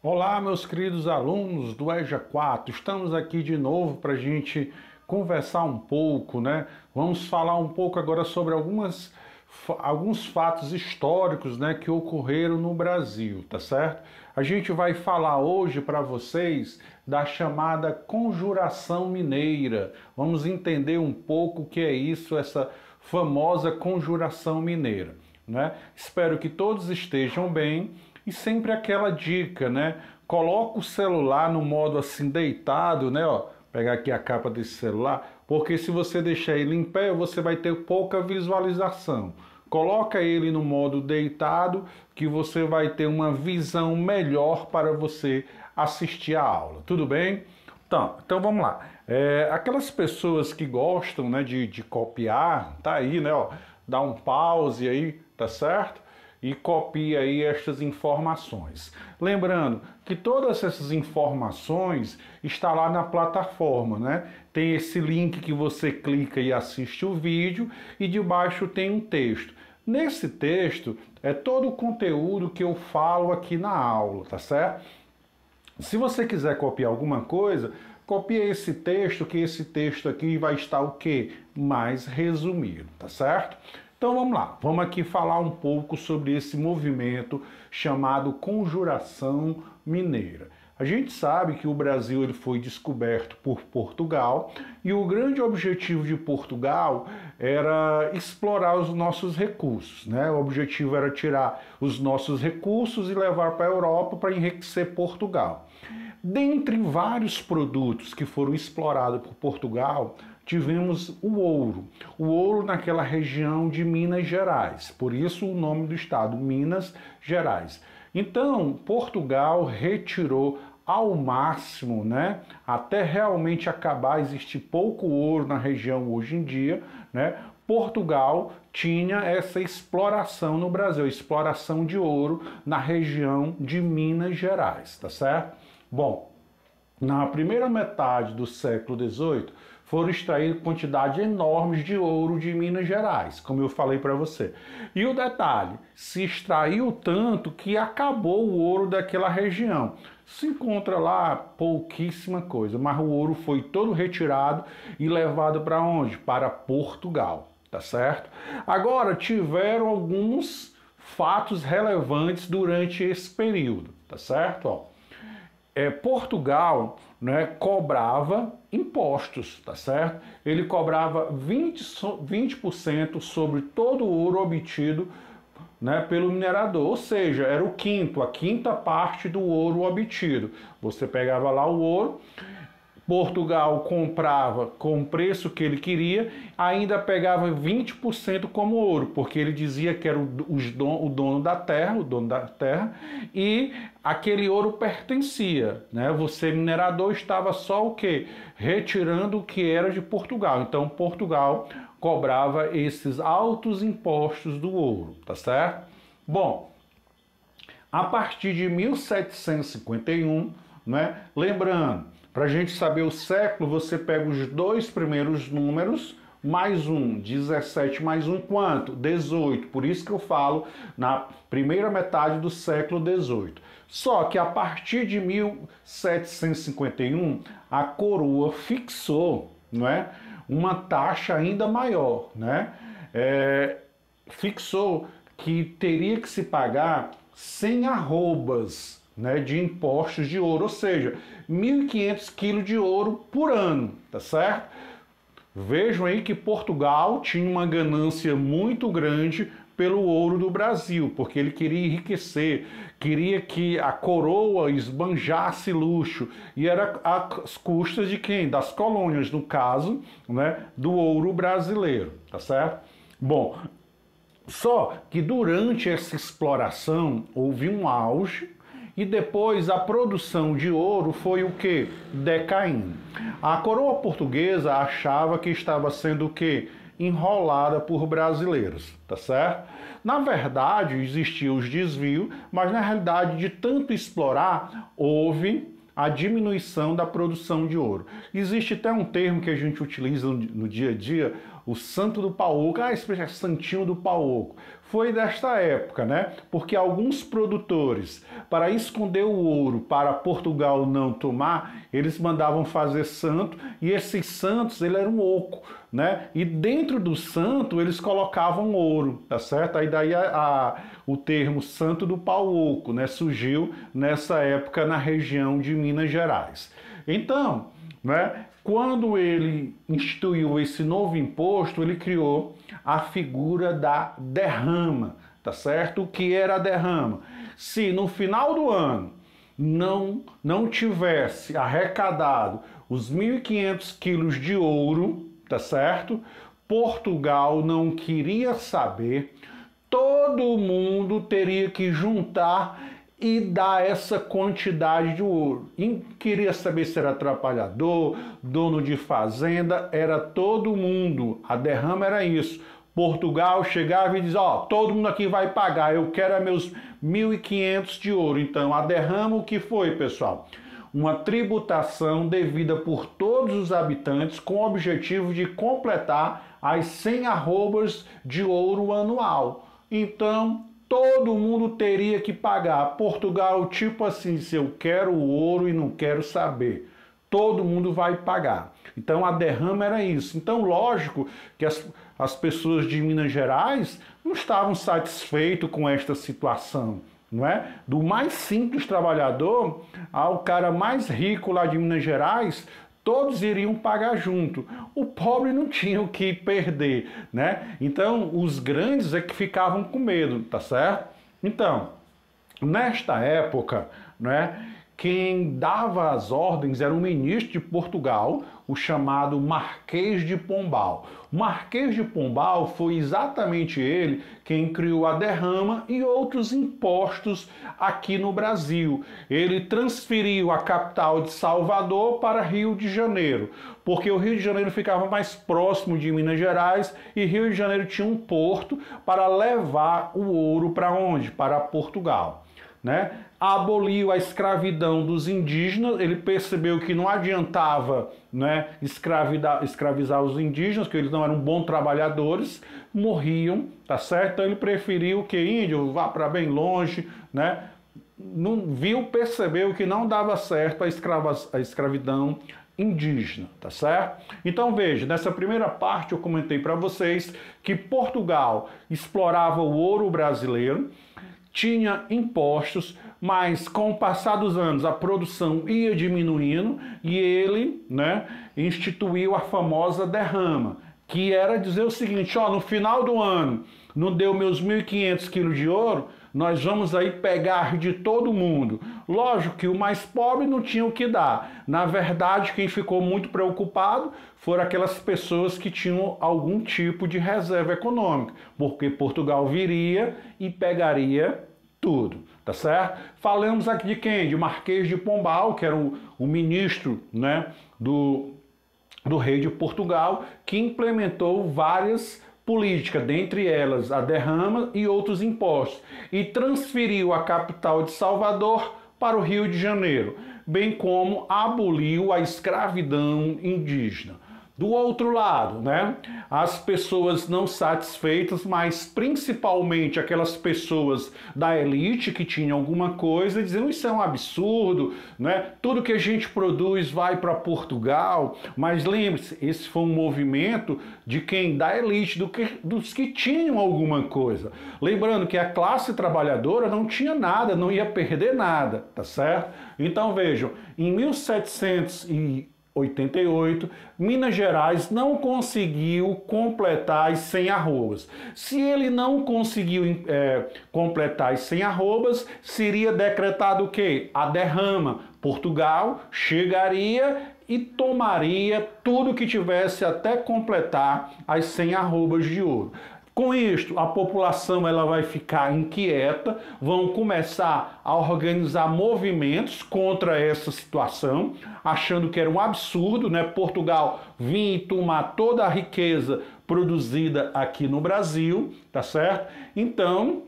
Olá, meus queridos alunos do EJA 4, estamos aqui de novo para a gente conversar um pouco, né? Vamos falar um pouco agora sobre alguns fatos históricos, né, que ocorreram no Brasil, tá certo? A gente vai falar hoje para vocês da chamada Conjuração Mineira. Vamos entender um pouco o que é isso, essa famosa Conjuração Mineira, né? Espero que todos estejam bem. E sempre aquela dica, né? Coloca o celular no modo assim deitado, né? Ó, pegar aqui a capa desse celular, porque se você deixar ele em pé, você vai ter pouca visualização. Coloca ele no modo deitado, que você vai ter uma visão melhor para você assistir a aula. Tudo bem? Então vamos lá. Aquelas pessoas que gostam, né, de copiar, tá aí, né? Ó, dá um pause aí, tá certo? E copia aí estas informações. Lembrando que todas essas informações estão lá na plataforma, né? Tem esse link que você clica e assiste o vídeo e debaixo tem um texto. Nesse texto é todo o conteúdo que eu falo aqui na aula, tá certo? Se você quiser copiar alguma coisa, copia esse texto, que esse texto aqui vai estar o quê? Mais resumido, tá certo? Então vamos lá, vamos aqui falar um pouco sobre esse movimento chamado Conjuração Mineira. A gente sabe que o Brasil ele foi descoberto por Portugal e o grande objetivo de Portugal era explorar os nossos recursos, né? O objetivo era tirar os nossos recursos e levar para a Europa para enriquecer Portugal. Dentre vários produtos que foram explorados por Portugal, tivemos o ouro naquela região de Minas Gerais, por isso o nome do estado, Minas Gerais. Então, Portugal retirou ao máximo, né, até realmente acabar, existir pouco ouro na região hoje em dia, né, Portugal tinha essa exploração no Brasil, exploração de ouro na região de Minas Gerais, tá certo? Bom, na primeira metade do século XVIII, foram extraídas quantidades enormes de ouro de Minas Gerais, como eu falei para você. E o detalhe, se extraiu tanto que acabou o ouro daquela região. Se encontra lá pouquíssima coisa, mas o ouro foi todo retirado e levado para onde? Para Portugal, tá certo? Agora, tiveram alguns fatos relevantes durante esse período, tá certo? Ó. Portugal, né, cobrava impostos, tá certo? Ele cobrava 20% sobre todo o ouro obtido, né, pelo minerador, ou seja, era a quinta parte do ouro obtido. Você pegava lá o ouro, Portugal comprava com o preço que ele queria, ainda pegava 20% como ouro, porque ele dizia que era o dono da terra, e aquele ouro pertencia, né? Você, minerador, estava só o quê? Retirando o que era de Portugal. Então, Portugal cobrava esses altos impostos do ouro, tá certo? Bom, a partir de 1751, né? Lembrando, para a gente saber o século, você pega os dois primeiros números, mais um, 17 mais um, quanto? 18. Por isso que eu falo na primeira metade do século XVIII. Só que a partir de 1751, a coroa fixou, não é, uma taxa ainda maior, né? Fixou que teria que se pagar 100 arrobas, né, de impostos de ouro, ou seja, 1.500 quilos de ouro por ano, tá certo? Vejam aí que Portugal tinha uma ganância muito grande pelo ouro do Brasil, porque ele queria enriquecer, queria que a coroa esbanjasse luxo, e era às custas de quem? Das colônias, no caso, né, do ouro brasileiro, tá certo? Bom, só que durante essa exploração houve um auge, e depois a produção de ouro foi o que? Decaindo. A coroa portuguesa achava que estava sendo o que? Enrolada por brasileiros, tá certo? Na verdade, existiam os desvios, mas na realidade, de tanto explorar, houve a diminuição da produção de ouro. Existe até um termo que a gente utiliza no dia a dia, o santo do pau oco, esse é santinho do pau oco. Foi desta época, né? Porque alguns produtores, para esconder o ouro, para Portugal não tomar, eles mandavam fazer santo, e esses santos, ele era um oco, né? E dentro do santo, eles colocavam ouro, tá certo? Aí daí o termo santo do pau oco, né? Surgiu nessa época na região de Minas Gerais. Então, né? Quando ele instituiu esse novo imposto, ele criou a figura da derrama, tá certo? O que era a derrama? Se no final do ano não tivesse arrecadado os 1.500 quilos de ouro, tá certo? Portugal não queria saber, todo mundo teria que juntar e dar essa quantidade de ouro. E queria saber se era trabalhador, dono de fazenda, era todo mundo. A derrama era isso. Portugal chegava e dizia, ó, todo mundo aqui vai pagar, eu quero meus 1.500 de ouro. Então, a derrama o que foi, pessoal? Uma tributação devida por todos os habitantes com o objetivo de completar as 100 arrobas de ouro anual. Então, todo mundo teria que pagar. Portugal, tipo assim, se eu quero o ouro e não quero saber, todo mundo vai pagar. Então a derrama era isso. Então, lógico que as pessoas de Minas Gerais não estavam satisfeitas com esta situação, não é? Do mais simples trabalhador ao cara mais rico lá de Minas Gerais, todos iriam pagar junto. O pobre não tinha o que perder, né? Então, os grandes é que ficavam com medo, tá certo? Então, nesta época, né, quem dava as ordens era o ministro de Portugal, o chamado Marquês de Pombal. O Marquês de Pombal foi exatamente ele quem criou a derrama e outros impostos aqui no Brasil. Ele transferiu a capital de Salvador para Rio de Janeiro, porque o Rio de Janeiro ficava mais próximo de Minas Gerais e Rio de Janeiro tinha um porto para levar o ouro para onde? Para Portugal. Né? Aboliu a escravidão dos indígenas, ele percebeu que não adiantava, né, escravizar os indígenas, que eles não eram bons trabalhadores, morriam, tá certo? Então ele preferiu que índio vá para bem longe, né? Não percebeu que não dava certo a escravidão indígena, tá certo? Então veja, nessa primeira parte eu comentei para vocês que Portugal explorava o ouro brasileiro, tinha impostos, mas com o passar dos anos a produção ia diminuindo e ele, né, instituiu a famosa derrama, que era dizer o seguinte, ó, no final do ano não deu meus 1.500 quilos de ouro, nós vamos aí pegar de todo mundo. Lógico que o mais pobre não tinha o que dar. Na verdade, quem ficou muito preocupado foram aquelas pessoas que tinham algum tipo de reserva econômica, porque Portugal viria e pegaria tudo, tá certo? Falamos aqui de quem? De Marquês de Pombal, que era o ministro, né, do rei de Portugal, que implementou várias políticas, dentre elas a derrama e outros impostos, e transferiu a capital de Salvador para o Rio de Janeiro, bem como aboliu a escravidão indígena. Do outro lado, né, as pessoas não satisfeitas, mas principalmente aquelas pessoas da elite que tinham alguma coisa, dizendo isso é um absurdo, né? Tudo que a gente produz vai para Portugal, mas lembre-se, esse foi um movimento de quem? Da elite, dos que tinham alguma coisa. Lembrando que a classe trabalhadora não tinha nada, não ia perder nada, tá certo? Então vejam, em 1788, Minas Gerais não conseguiu completar as 100 arrobas. Se ele não conseguiu completar as 100 arrobas, seria decretado o quê? A derrama. Portugal chegaria e tomaria tudo que tivesse até completar as 100 arrobas de ouro. Com isto, a população ela vai ficar inquieta, vão começar a organizar movimentos contra essa situação, achando que era um absurdo, né? Portugal vir e tomar toda a riqueza produzida aqui no Brasil, tá certo? Então,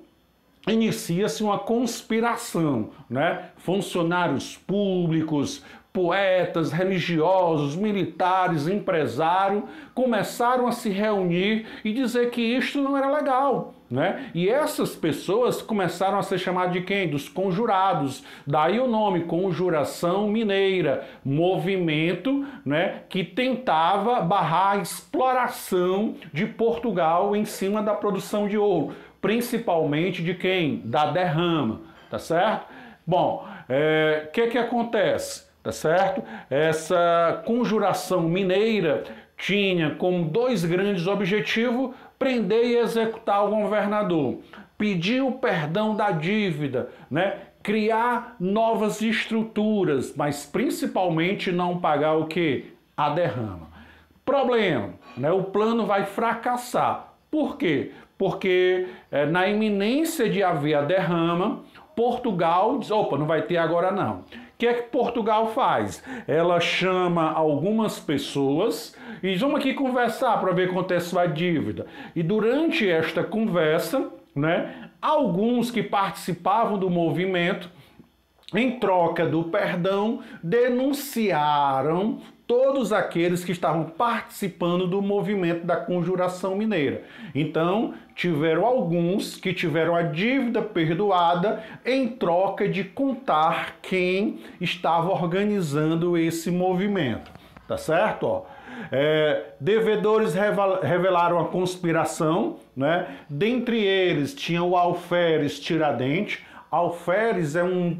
inicia-se uma conspiração, né? Funcionários públicos, poetas, religiosos, militares, empresários começaram a se reunir e dizer que isto não era legal, né? E essas pessoas começaram a ser chamadas de quem? Dos conjurados. Daí o nome, Conjuração Mineira, movimento, né, que tentava barrar a exploração de Portugal em cima da produção de ouro, principalmente de quem? Da derrama, tá certo? Bom, que acontece? Tá certo? Essa conjuração mineira tinha como dois grandes objetivos: prender e executar o governador, pedir o perdão da dívida, né? Criar novas estruturas, mas principalmente não pagar o quê? A derrama. Problema, né? O plano vai fracassar. Por quê? Porque na iminência de haver a derrama, Portugal diz, opa, não vai ter agora não. O que é que Portugal faz? Ela chama algumas pessoas e diz, vamos aqui conversar para ver quanto é sua dívida. E durante esta conversa, né, alguns que participavam do movimento, em troca do perdão, denunciaram todos aqueles que estavam participando do movimento da Conjuração Mineira. Então, tiveram alguns que tiveram a dívida perdoada em troca de contar quem estava organizando esse movimento. Tá certo? Ó. Devedores revelaram a conspiração, né? Dentre eles tinha o Alferes Tiradentes. Alferes é um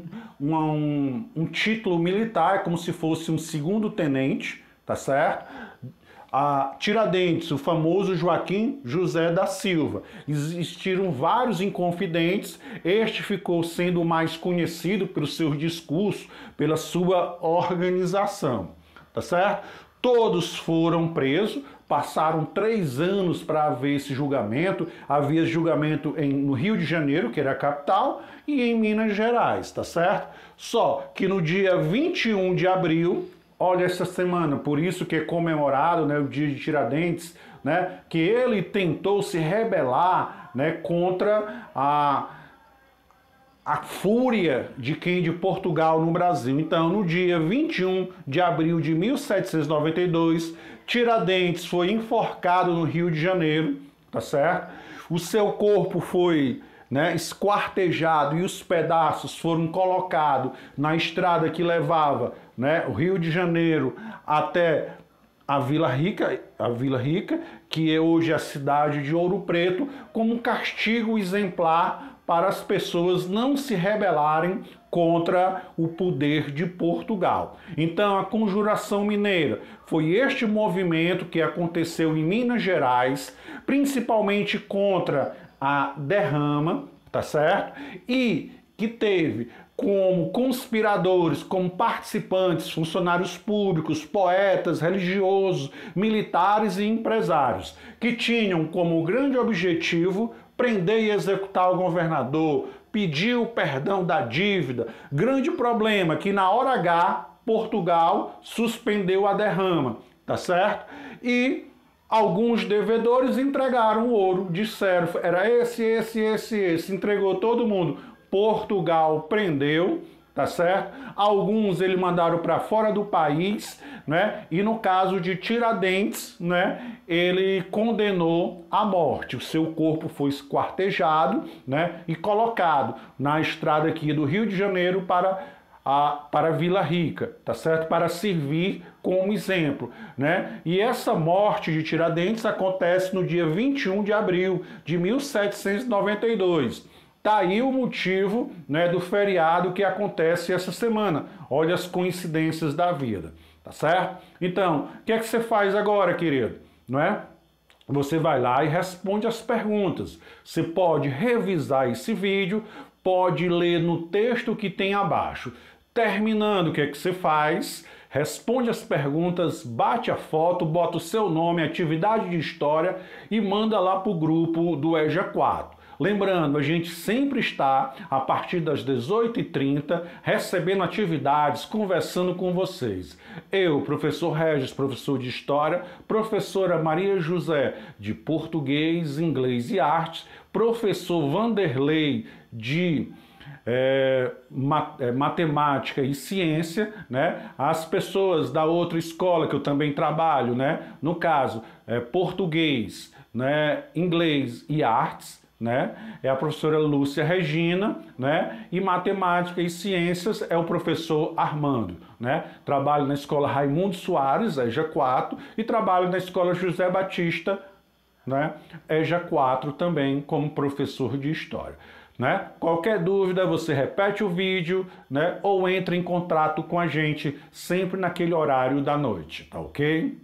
título militar, como se fosse um segundo tenente, tá certo? Tiradentes, o famoso Joaquim José da Silva. Existiram vários inconfidentes, este ficou sendo mais conhecido pelos seus discursos, pela sua organização, tá certo? Todos foram presos, passaram 3 anos para haver esse julgamento. Havia julgamento no Rio de Janeiro, que era a capital, e em Minas Gerais, tá certo? Só que no dia 21 de abril, olha essa semana, por isso que é comemorado, né, o dia de Tiradentes, né, que ele tentou se rebelar, né, contra a fúria de quem de Portugal no Brasil. Então, no dia 21 de abril de 1792, Tiradentes foi enforcado no Rio de Janeiro, tá certo? O seu corpo foi, né, esquartejado e os pedaços foram colocados na estrada que levava, né, o Rio de Janeiro até a Vila Rica, que é hoje a cidade de Ouro Preto, como um castigo exemplar para as pessoas não se rebelarem contra o poder de Portugal. Então, a Conjuração Mineira foi este movimento que aconteceu em Minas Gerais, principalmente contra a derrama, tá certo? E que teve como conspiradores, como participantes, funcionários públicos, poetas, religiosos, militares e empresários, que tinham como grande objetivo prender e executar o governador, pedir o perdão da dívida. Grande problema que na hora H, Portugal suspendeu a derrama, tá certo? E alguns devedores entregaram o ouro, disseram, era esse, entregou todo mundo. Portugal prendeu, tá certo? Alguns eles mandaram para fora do país, né? E no caso de Tiradentes, né, ele condenou à morte. O seu corpo foi esquartejado, né, e colocado na estrada aqui do Rio de Janeiro para Vila Rica, tá certo? Para servir como exemplo, né? E essa morte de Tiradentes acontece no dia 21 de abril de 1792. Tá aí o motivo, né, do feriado que acontece essa semana. Olha as coincidências da vida, tá certo? Então, o que é que você faz agora, querido? Não é? Você vai lá e responde as perguntas. Você pode revisar esse vídeo, pode ler no texto que tem abaixo. Terminando, o que é que você faz? Responde as perguntas, bate a foto, bota o seu nome, atividade de história e manda lá para o grupo do EJA 4. Lembrando, a gente sempre está, a partir das 18h30, recebendo atividades, conversando com vocês. Eu, professor Regis, professor de História, professora Maria José, de Português, Inglês e Artes, professor Vanderlei, de matemática e ciência, né? As pessoas da outra escola que eu também trabalho, né? No caso, português, né? Inglês e artes, né? É a professora Lúcia Regina, né? E matemática e ciências é o professor Armando, né? Trabalho na escola Raimundo Soares, EJA 4, e trabalho na escola José Batista, né? EJA 4 também como professor de história. Né? Qualquer dúvida, você repete o vídeo, né? Ou entra em contato com a gente sempre naquele horário da noite, tá ok?